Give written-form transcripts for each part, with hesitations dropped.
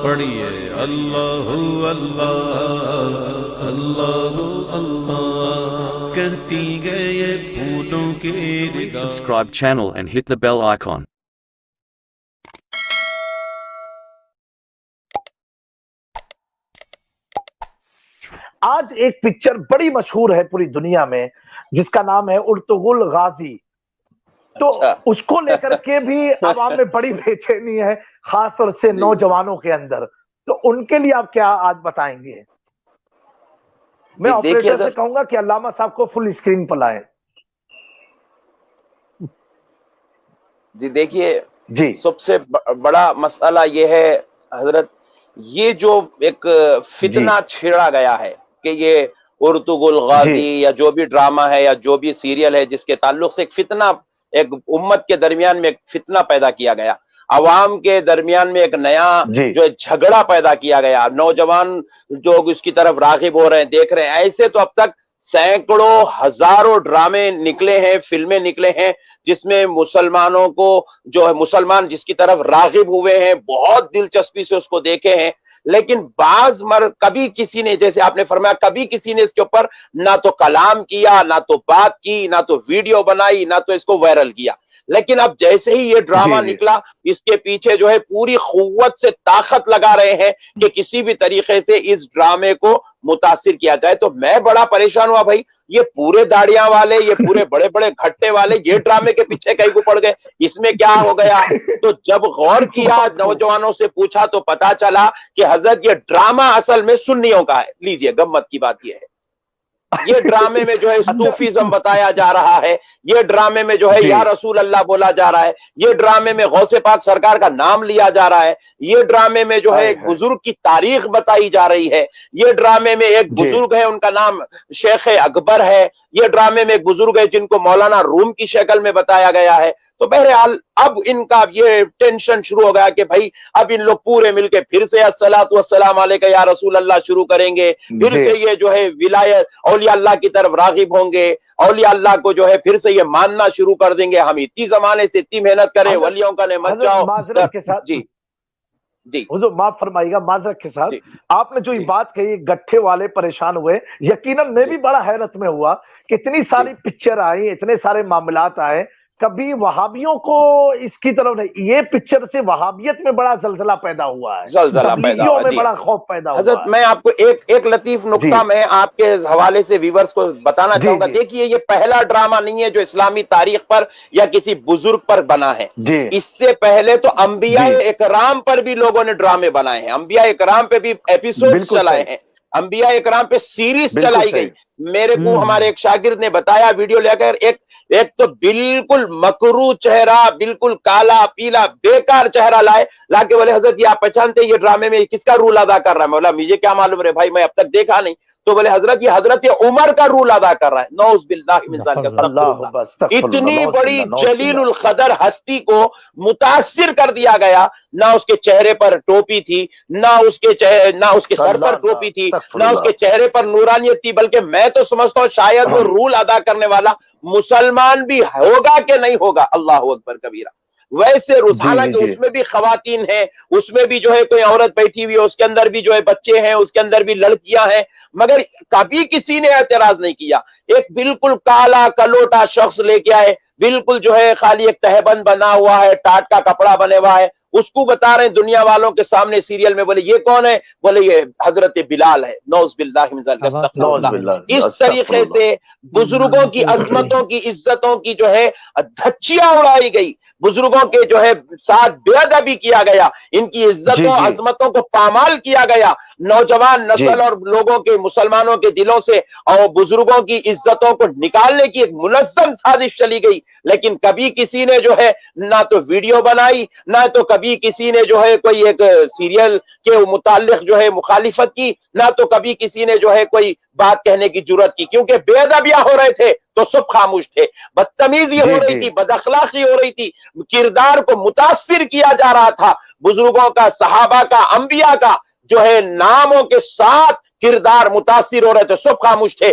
پڑھیے اللہ اللہ اللہ اللہ کہتی گئے پھولوں کے Please subscribe channel and hit the bell icon. آج ایک پکچر بڑی مشہور ہے پوری دنیا میں جس کا نام ہے ارطغرل غازی. تو اس کو لے کر کے بھی عوام میں بڑی بے چینی ہے، خاص طور سے نوجوانوں کے اندر. تو ان کے لیے آپ کیا آج بتائیں گے؟ میں آپریٹر سے کہوں گا کہ علامہ صاحب کو فل اسکرین پر لائیں. جی دیکھیے، جی سب سے بڑا مسئلہ یہ ہے حضرت، یہ جو ایک فتنہ چھیڑا گیا ہے کہ یہ ارطغرل غازی یا جو بھی ڈرامہ ہے یا جو بھی سیریل ہے جس کے تعلق سے ایک فتنہ، ایک امت کے درمیان میں ایک فتنہ پیدا کیا گیا، عوام کے درمیان میں ایک نیا جو جھگڑا پیدا کیا گیا، نوجوان جو اس کی طرف راغب ہو رہے ہیں، دیکھ رہے ہیں. ایسے تو اب تک سینکڑوں ہزاروں ڈرامے نکلے ہیں، فلمیں نکلے ہیں جس میں مسلمانوں کو جو ہے مسلمان جس کی طرف راغب ہوئے ہیں، بہت دلچسپی سے اس کو دیکھے ہیں. لیکن بعض کبھی کسی نے، جیسے آپ نے فرمایا، کبھی کسی نے اس کے اوپر نہ تو کلام کیا، نہ تو بات کی، نہ تو ویڈیو بنائی، نہ تو اس کو وائرل کیا. لیکن اب جیسے ہی یہ ڈرامہ نکلا، اس کے پیچھے جو ہے پوری قوت سے طاقت لگا رہے ہیں کہ کسی بھی طریقے سے اس ڈرامے کو متاثر کیا جائے. تو میں بڑا پریشان ہوا بھائی، یہ پورے داڑیاں والے، یہ پورے بڑے بڑے گھٹے والے یہ ڈرامے کے پیچھے کہیں کو پڑ گئے، اس میں کیا ہو گیا؟ تو جب غور کیا، نوجوانوں سے پوچھا تو پتا چلا کہ حضرت یہ ڈرامہ اصل میں سنیوں کا ہے. لیجئے، گمت کی بات یہ ہے، یہ ڈرامے میں جو ہے صوفیزم بتایا جا رہا ہے، یہ ڈرامے میں جو ہے یا رسول اللہ بولا جا رہا ہے، یہ ڈرامے میں غوث پاک سرکار کا نام لیا جا رہا ہے، یہ ڈرامے میں جو ہے ایک بزرگ کی تاریخ بتائی جا رہی ہے، یہ ڈرامے میں ایک بزرگ ہے ان کا نام شیخ اکبر ہے، یہ ڈرامے میں ایک بزرگ ہے جن کو مولانا روم کی شکل میں بتایا گیا ہے. تو بہرحال اب ان کا یہ ٹینشن شروع ہو گیا کہ بھائی اب ان لوگ پورے مل کے پھر سے الصلاۃ والسلام علیک یا رسول اللہ شروع کریں گے، پھر سے یہ جو ہے ولایت اولیاء اللہ کی طرف راغب ہوں گے، اولیاء اللہ کو جو ہے پھر سے یہ ماننا شروع کر دیں گے. ہم اتنی زمانے سے اتنی محنت کریں، ولیوں کا نعمت جاؤ. جی جی حضور معاف فرمائیے گا، معذرت کے ساتھ آپ نے جو یہ بات کہی، گٹھے والے پریشان ہوئے، یقیناً میں بھی بڑا حیرت میں ہوا کہ اتنی ساری پکچر آئی، اتنے سارے معاملات آئے، کبھی وہابیوں کو اس کی طرف نہیں. یہ پکچر سے وہابیت میں بڑا زلزلہ پیدا ہوا ہے، زلزلہ پیدا ہوا میں بڑا خوف پیدا ہوا. حضرت میں آپ کو ایک لطیف نقطہ میں آپ کے حوالے سے ویورز کو بتانا چاہوں گا. دیکھیے، یہ پہلا ڈرامہ نہیں ہے جو اسلامی تاریخ پر یا کسی بزرگ پر بنا ہے. اس سے پہلے تو انبیاء اکرام پر بھی لوگوں نے ڈرامے بنائے ہیں، انبیاء اکرام پہ بھی ایپیسوڈ چلائے ہیں، انبیاء اکرام پہ سیریز چلائی گئی. میرے کو ہمارے ایک شاگرد نے بتایا ویڈیو لے کر، ایک تو بالکل مکروہ چہرہ، بالکل کالا پیلا بیکار چہرہ لا کے بولے حضرت یہ آپ پہچانتے یہ ڈرامے میں کس کا رول ادا کر رہا ہے؟ مولا مجھے کیا معلوم رہے بھائی، میں اب تک دیکھا نہیں. تو بولے حضرت یہ حضرت عمر کا رول ادا کر رہا ہے. نعوذ باللہ من ذالک. اتنی بڑی جلیل القدر ہستی کو متاثر کر دیا گیا، نہ اس کے چہرے پر ٹوپی تھی، نہ اس کے سر پر ٹوپی تھی، نہ اس کے چہرے پر نورانیت تھی، بلکہ میں تو سمجھتا ہوں شاید وہ رول ادا کرنے والا مسلمان بھی ہوگا کہ نہیں ہوگا. اللہ اکبر کبیرہ. ویسے حالانکہ اس میں بھی خواتین ہیں، اس میں بھی جو ہے کوئی عورت بیٹھی ہوئی ہے، اس کے اندر بھی جو ہے بچے ہیں، اس کے اندر بھی لڑکیاں ہیں، مگر کبھی کسی نے اعتراض نہیں کیا. ایک بالکل کالا کلوٹا شخص لے کے آئے، بالکل جو ہے خالی ایک تہبند بنا ہوا ہے، ٹاٹ کا کپڑا بنے ہوا ہے، اس کو بتا رہے ہیں دنیا والوں کے سامنے سیریل میں. بولے یہ کون ہے؟ بولے یہ حضرت بلال ہے. نعوذ باللہ من ذالک، استغفر اللہ. اس طریقے سے بزرگوں کی عظمتوں کی عزتوں کی جو ہے دھچیاں اڑائی گئی، بزرگوں کے جو ہے ساتھ بے ادبی کیا گیا، ان کی عزتوں عظمتوں کو پامال کیا گیا. نوجوان نسل اور لوگوں کے، مسلمانوں کے دلوں سے اور بزرگوں کی عزتوں کو نکالنے کی ایک منظم سازش چلی گئی. لیکن کبھی کسی نے جو ہے نہ تو ویڈیو بنائی، نہ تو کبھی کسی نے جو ہے کوئی ایک سیریل کے متعلق جو ہے مخالفت کی، نہ تو کبھی کسی نے جو ہے کوئی بات کہنے کی جرات کی، کیونکہ بے ادبیاں ہو رہے تھے تو سب خاموش تھے، بدتمیزی ہو رہی تھی، بد اخلاقی ہو رہی تھی، کردار کو متاثر کیا جا رہا تھا، بزرگوں کا، صحابہ کا، انبیاء کا جو ہے ناموں کے ساتھ کردار متاثر ہو رہے تھے، سب خاموش تھے.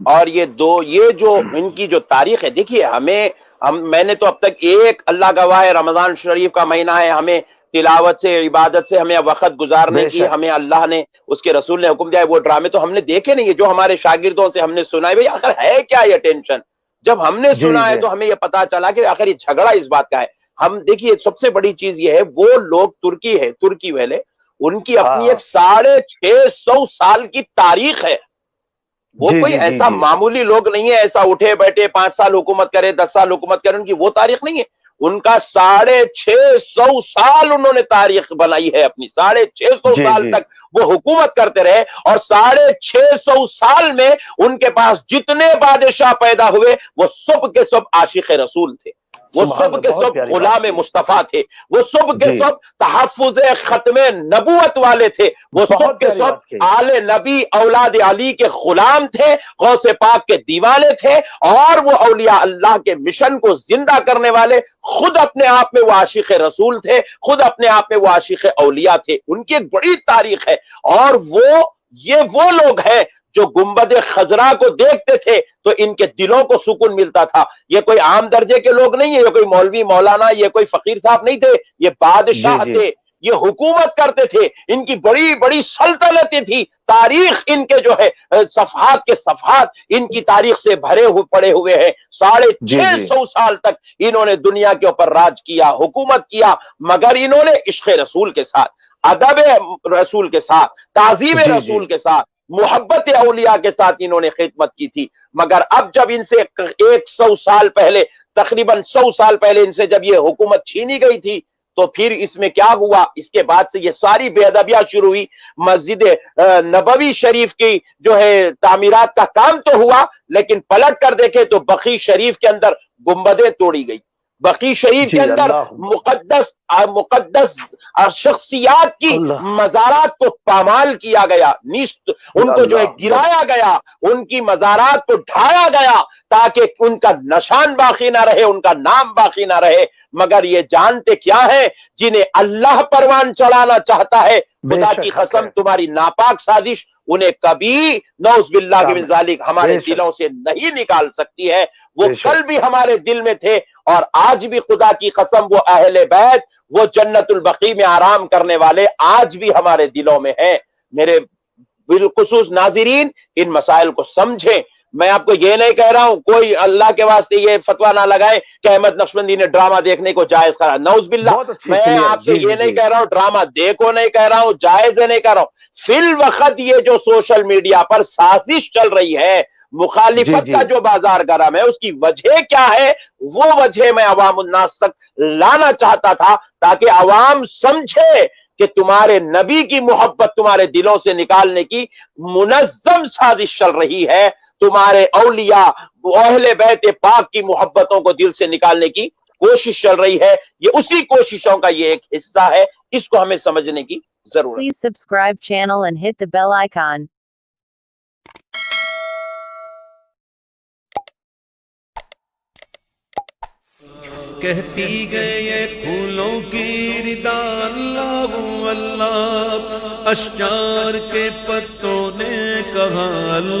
اور یہ جو ان کی جو تاریخ ہے، دیکھیے میں نے تو اب تک ایک، اللہ گواہ ہے، رمضان شریف کا مہینہ ہے، ہمیں تلاوت سے، عبادت سے ہمیں وقت گزارنے کی ہمیں اللہ نے، اس کے رسول نے حکم دیا ہے، وہ ڈرامے تو ہم نے دیکھے نہیں ہے، جو ہمارے شاگردوں سے ہم نے سنا ہے، بھئی آخر ہے کیا یہ ٹینشن؟ جب ہم نے سنا ہے تو ہمیں یہ پتا چلا کہ آخر یہ جھگڑا اس بات کا ہے۔ ہم دیکھیے سب سے بڑی چیز یہ ہے، وہ لوگ ترکی والے، ان کی اپنی ایک 650 سال کی تاریخ ہے، وہ کوئی ایسا معمولی لوگ نہیں ہے، ایسا اٹھے بیٹھے 5 سال حکومت کرے 10 سال حکومت کرے، ان کی وہ تاریخ نہیں ہے، ان کا 650 سال انہوں نے تاریخ بنائی ہے اپنی، 650 سال تک وہ حکومت کرتے رہے، اور 650 سال میں ان کے پاس جتنے بادشاہ پیدا ہوئے وہ سب کے سب عاشق رسول تھے، وہ سب کے سب غلام مصطفیٰ تھے، وہ سب کے سب تحفظ ختم نبوت والے تھے، وہ سب کے سب آل نبی اولاد علی کے غلام تھے، غوث پاک کے دیوانے تھے، اور وہ اولیاء اللہ کے مشن کو زندہ کرنے والے خود اپنے آپ میں وہ عاشق رسول تھے، خود اپنے آپ میں وہ عاشق اولیاء تھے، ان کی ایک بڑی تاریخ ہے۔ اور یہ وہ لوگ ہیں جو گنبد خضرا کو دیکھتے تھے تو ان کے دلوں کو سکون ملتا تھا۔ یہ کوئی عام درجے کے لوگ نہیں ہیں، یہ کوئی مولوی مولانا، یہ کوئی فقیر صاحب نہیں تھے، یہ بادشاہ تھے، یہ حکومت کرتے تھے، ان کی بڑی بڑی سلطنتیں تھی، تاریخ ان کے جو ہے صفحات کے صفحات ان کی تاریخ سے پڑے ہوئے ہیں۔ 650 سال تک انہوں نے دنیا کے اوپر راج کیا، حکومت کیا، مگر انہوں نے عشق رسول کے ساتھ، ادب رسول کے ساتھ، تعظیم رسول کے ساتھ، محبت اولیاء کے ساتھ انہوں نے خدمت کی تھی۔ مگر اب جب ان سے 100 سال پہلے، تقریباً 100 سال پہلے ان سے جب یہ حکومت چھینی گئی تھی، تو پھر اس میں کیا ہوا؟ اس کے بعد سے یہ ساری بے ادبیاں شروع ہوئی۔ مسجد نبوی شریف کی جو ہے تعمیرات کا کام تو ہوا، لیکن پلٹ کر دیکھے تو بقی شریف کے اندر گنبدیں توڑی گئی، بقی شریف کے اندر مقدس شخصیات کی مزارات کو پامال کیا گیا، نیست ان کو جو ہے گرایا گیا، ان کی مزارات کو ڈھایا گیا تاکہ ان کا نشان باقی نہ رہے، ان کا نام باقی نہ رہے۔ مگر یہ جانتے کیا ہے؟ جنہیں اللہ پروان چڑھانا چاہتا ہے، خدا کی قسم تمہاری ناپاک سازش انہیں کبھی نعوذ باللہ من ذالک ہمارے دلوں سے نہیں نکال سکتی ہے۔ وہ کل بھی ہمارے دل میں تھے، اور آج بھی خدا کی قسم وہ اہل بیت، وہ جنت البقیع میں آرام کرنے والے آج بھی ہمارے دلوں میں ہیں۔ میرے بالخصوص ناظرین ان مسائل کو سمجھیں۔ میں آپ کو یہ نہیں کہہ رہا ہوں، کوئی اللہ کے واسطے یہ فتویٰ نہ لگائے کہ احمد نقشبندی نے ڈرامہ دیکھنے کو جائز کرا، نعوذ باللہ۔ میں آپ سے یہ نہیں کہہ رہا ہوں ڈرامہ دیکھو، نہیں کہہ رہا ہوں جائز ہے، نہیں کہہ رہا ہوں۔ فی الوقت یہ جو سوشل میڈیا پر سازش چل رہی ہے، مخالفت کا جو بازار گرم ہے، اس کی وجہ کیا ہے؟ وہ وجہ میں عوام الناس تک لانا چاہتا تھا تاکہ عوام سمجھے کہ تمہارے نبی کی محبت تمہارے دلوں سے نکالنے کی منظم سازش چل رہی ہے، تمہارے اولیاء اہل بیت پاک کی محبتوں کو دل سے نکالنے کی کوشش چل رہی ہے۔ یہ اسی کوششوں کا یہ ایک حصہ ہے، اس کو ہمیں سمجھنے کی ضرورت ہے۔ Please subscribe channel and hit the bell icon. کہتی گئے پھولوں کی ردا اللہ اللہ، اشجار کے پتوں نے کہا اللہ۔